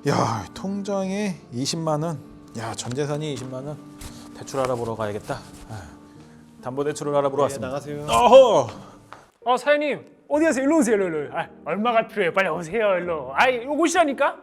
야, 통장에 20만 원. 야, 전 재산이 20만 원. 대출 알아보러 가야겠다. 담보대출을 알아보러 왔습니다. 나가세요. 어허. 사장님 어디 가세요? 일로 오세요. 일로. 얼마가 필요해요? 빨리 오세요. 일로. 이거 옷이라니까?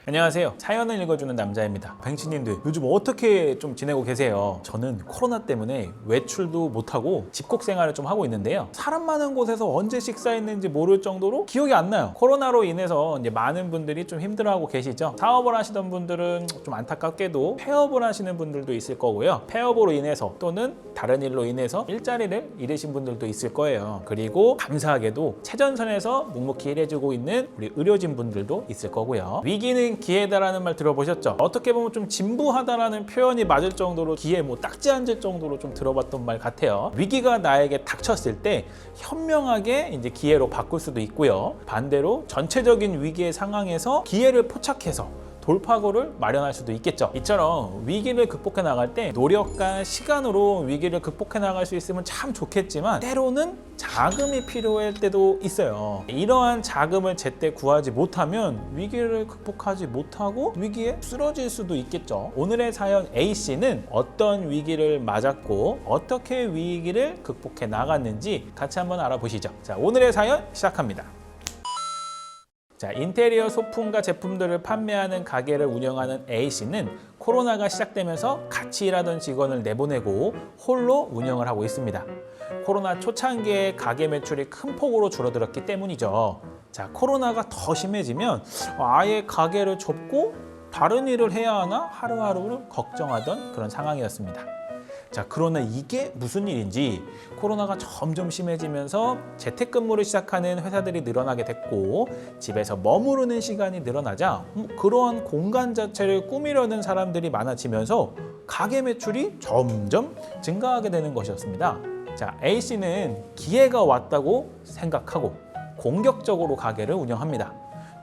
안녕하세요. 사연을 읽어주는 남자입니다. 뱅치님들 요즘 어떻게 좀 지내고 계세요? 저는 코로나 때문에 외출도 못하고 집콕 생활을 좀 하고 있는데요. 사람 많은 곳에서 언제 식사했는지 모를 정도로 기억이 안 나요. 코로나로 인해서 이제 많은 분들이 좀 힘들어하고 계시죠. 사업을 하시던 분들은 좀 안타깝게도 폐업을 하시는 분들도 있을 거고요. 폐업으로 인해서 또는 다른 일로 인해서 일자리를 잃으신 분들도 있을 거예요. 그리고 감사하게도 최전선에서 묵묵히 일해주고 있는 우리 의료진 분들도 있을 거고요. 위기는 기회다라는 말 들어보셨죠? 어떻게 보면 좀 진부하다라는 표현이 맞을 정도로 귀에 딱지 앉을 정도로 좀 들어봤던 말 같아요. 위기가 나에게 닥쳤을 때 현명하게 이제 기회로 바꿀 수도 있고요. 반대로 전체적인 위기의 상황에서 기회를 포착해서 돌파구를 마련할 수도 있겠죠. 이처럼 위기를 극복해 나갈 때 노력과 시간으로 위기를 극복해 나갈 수 있으면 참 좋겠지만 때로는 자금이 필요할 때도 있어요. 이러한 자금을 제때 구하지 못하면 위기를 극복하지 못하고 위기에 쓰러질 수도 있겠죠. 오늘의 사연 A씨는 어떤 위기를 맞았고 어떻게 위기를 극복해 나갔는지 같이 한번 알아보시죠. 자, 오늘의 사연 시작합니다. 자, 인테리어 소품과 제품들을 판매하는 가게를 운영하는 A씨는 코로나가 시작되면서 같이 일하던 직원을 내보내고 홀로 운영을 하고 있습니다. 코로나 초창기에 가게 매출이 큰 폭으로 줄어들었기 때문이죠. 자, 코로나가 더 심해지면 아예 가게를 접고 다른 일을 해야 하나 하루하루를 걱정하던 그런 상황이었습니다. 자, 그러나 이게 무슨 일인지 코로나가 점점 심해지면서 재택근무를 시작하는 회사들이 늘어나게 됐고 집에서 머무르는 시간이 늘어나자 그러한 공간 자체를 꾸미려는 사람들이 많아지면서 가게 매출이 점점 증가하게 되는 것이었습니다. 자, A씨는 기회가 왔다고 생각하고 공격적으로 가게를 운영합니다.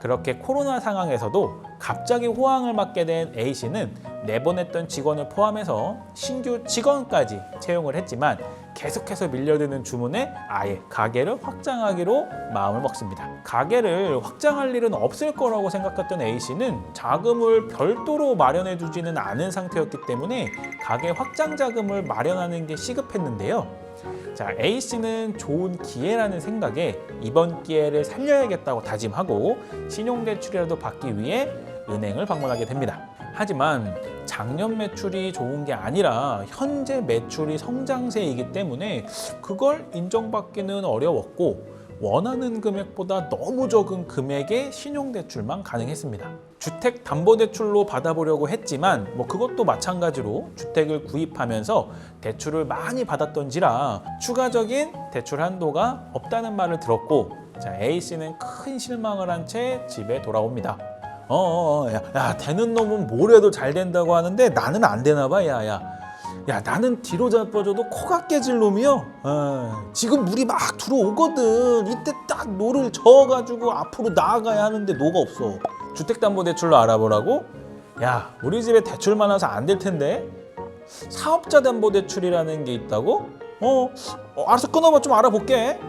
그렇게 코로나 상황에서도 갑자기 호황을 맞게 된 A씨는 내보냈던 직원을 포함해서 신규 직원까지 채용을 했지만 계속해서 밀려드는 주문에 아예 가게를 확장하기로 마음을 먹습니다. 가게를 확장할 일은 없을 거라고 생각했던 A씨는 자금을 별도로 마련해 주지는 않은 상태였기 때문에 가게 확장 자금을 마련하는 게 시급했는데요. 자, A씨는 좋은 기회라는 생각에 이번 기회를 살려야겠다고 다짐하고 신용대출이라도 받기 위해 은행을 방문하게 됩니다. 하지만 작년 매출이 좋은 게 아니라 현재 매출이 성장세이기 때문에 그걸 인정받기는 어려웠고 원하는 금액보다 너무 적은 금액의 신용대출만 가능했습니다. 주택담보대출로 받아보려고 했지만 그것도 마찬가지로 주택을 구입하면서 대출을 많이 받았던지라 추가적인 대출 한도가 없다는 말을 들었고 자, A씨는 큰 실망을 한 채 집에 돌아옵니다. 야, 되는 놈은 뭘 해도 잘 된다고 하는데 나는 안 되나 봐. 야, 나는 뒤로 자빠져도 코가 깨질 놈이요. 지금 물이 막 들어오거든. 이때 딱 노를 저어가지고 앞으로 나아가야 하는데 노가 없어. 주택담보대출로 알아보라고? 야, 우리 집에 대출 많아서 안 될 텐데. 사업자담보대출이라는 게 있다고? 알았어, 끊어봐. 좀 알아볼게.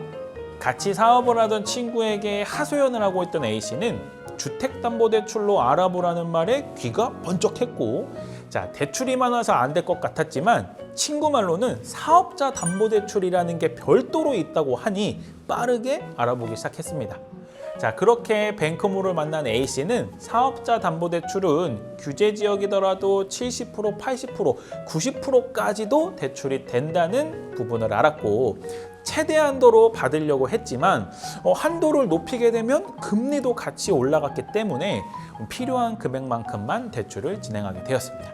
같이 사업을 하던 친구에게 하소연을 하고 있던 A씨는 주택담보대출로 알아보라는 말에 귀가 번쩍했고 자, 대출이 많아서 안 될 것 같았지만 친구 말로는 사업자담보대출이라는 게 별도로 있다고 하니 빠르게 알아보기 시작했습니다. 자, 그렇게 뱅크모를 만난 A씨는 사업자담보대출은 규제 지역이더라도 70%, 80%, 90%까지도 대출이 된다는 부분을 알았고 최대한도로 받으려고 했지만 한도를 높이게 되면 금리도 같이 올라갔기 때문에 필요한 금액만큼만 대출을 진행하게 되었습니다.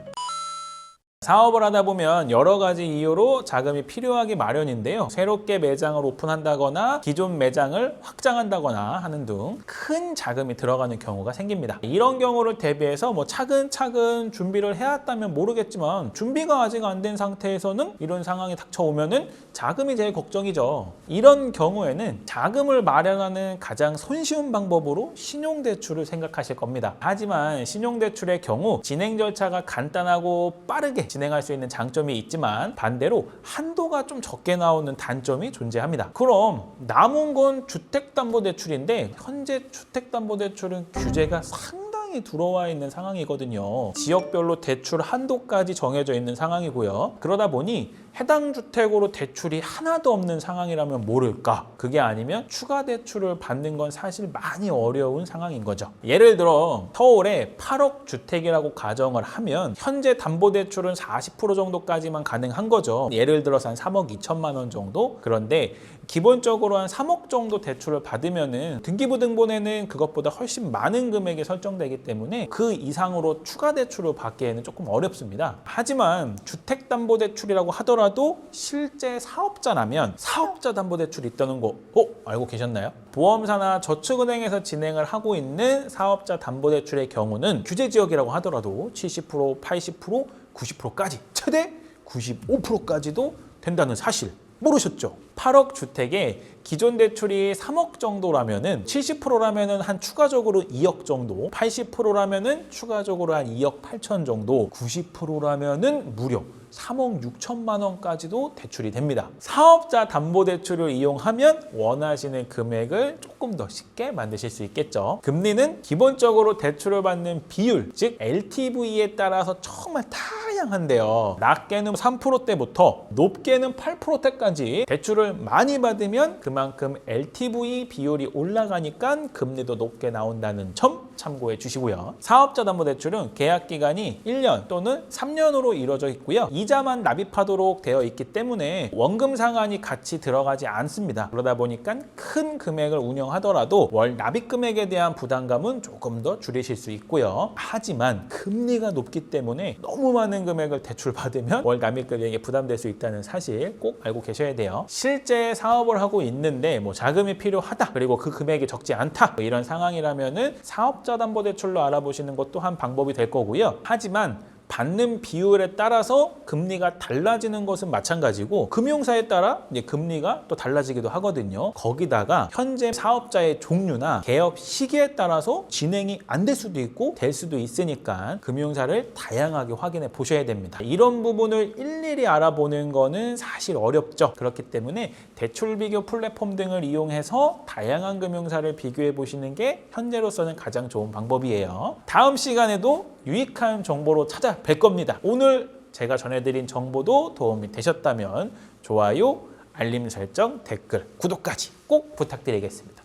사업을 하다 보면 여러 가지 이유로 자금이 필요하기 마련인데요. 새롭게 매장을 오픈한다거나 기존 매장을 확장한다거나 하는 등 큰 자금이 들어가는 경우가 생깁니다. 이런 경우를 대비해서 차근차근 준비를 해왔다면 모르겠지만 준비가 아직 안 된 상태에서는 이런 상황이 닥쳐오면은 자금이 제일 걱정이죠. 이런 경우에는 자금을 마련하는 가장 손쉬운 방법으로 신용대출을 생각하실 겁니다. 하지만 신용대출의 경우 진행 절차가 간단하고 빠르게 진행할 수 있는 장점이 있지만 반대로 한도가 좀 적게 나오는 단점이 존재합니다. 그럼 남은 건 주택담보대출인데 현재 주택담보대출은 규제가 상당히 들어와 있는 상황이거든요. 지역별로 대출 한도까지 정해져 있는 상황이고요. 그러다 보니 해당 주택으로 대출이 하나도 없는 상황이라면 모를까? 그게 아니면 추가 대출을 받는 건 사실 많이 어려운 상황인 거죠. 예를 들어 서울에 8억 주택이라고 가정을 하면 현재 담보대출은 40% 정도까지만 가능한 거죠. 예를 들어서 한 3억 2천만 원 정도? 그런데 기본적으로 한 3억 정도 대출을 받으면은 등기부등본에는 그것보다 훨씬 많은 금액이 설정되기 때문에 그 이상으로 추가 대출을 받기에는 조금 어렵습니다. 하지만 주택담보대출이라고 하더라도 실제 사업자라면 사업자 담보대출이 있다는 거 알고 계셨나요? 보험사나 저축은행에서 진행을 하고 있는 사업자 담보대출의 경우는 규제지역이라고 하더라도 70%, 80%, 90%까지 최대 95%까지도 된다는 사실 모르셨죠? 8억 주택에 기존 대출이 3억 정도라면은 70%라면은 한 추가적으로 2억 정도, 80%라면은 추가적으로 한 2억 8천 정도, 90%라면은 무려 3억 6천만 원까지도 대출이 됩니다. 사업자 담보대출을 이용하면 원하시는 금액을 조금 더 쉽게 만드실 수 있겠죠. 금리는 기본적으로 대출을 받는 비율, 즉 LTV에 따라서 정말 다양한데요. 낮게는 3%대부터 높게는 8%대까지 대출을 많이 받으면 그만큼 LTV 비율이 올라가니까 금리도 높게 나온다는 점 참고해 주시고요. 사업자 담보대출은 계약 기간이 1년 또는 3년으로 이루어져 있고요. 이자만 납입하도록 되어 있기 때문에 원금 상환이 같이 들어가지 않습니다. 그러다 보니까 큰 금액을 운영하더라도 월 납입 금액에 대한 부담감은 조금 더 줄이실 수 있고요. 하지만 금리가 높기 때문에 너무 많은 금액을 대출받으면 월 납입 금액에 부담될 수 있다는 사실 꼭 알고 계셔야 돼요. 실제 사업을 하고 있는데 자금이 필요하다, 그리고 그 금액이 적지 않다, 이런 상황이라면은 사업자 담보대출로 알아보시는 것도 한 방법이 될 거고요. 하지만 받는 비율에 따라서 금리가 달라지는 것은 마찬가지고 금융사에 따라 이제 금리가 또 달라지기도 하거든요. 거기다가 현재 사업자의 종류나 개업 시기에 따라서 진행이 안 될 수도 있고 될 수도 있으니까 금융사를 다양하게 확인해 보셔야 됩니다. 이런 부분을 일일이 알아보는 거는 사실 어렵죠. 그렇기 때문에 대출 비교 플랫폼 등을 이용해서 다양한 금융사를 비교해 보시는 게 현재로서는 가장 좋은 방법이에요. 다음 시간에도 유익한 정보로 찾아뵐 겁니다. 오늘 제가 전해드린 정보도 도움이 되셨다면 좋아요, 알림 설정, 댓글, 구독까지 꼭 부탁드리겠습니다.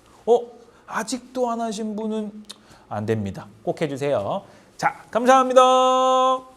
아직도 안 하신 분은 안 됩니다. 꼭 해주세요. 자, 감사합니다.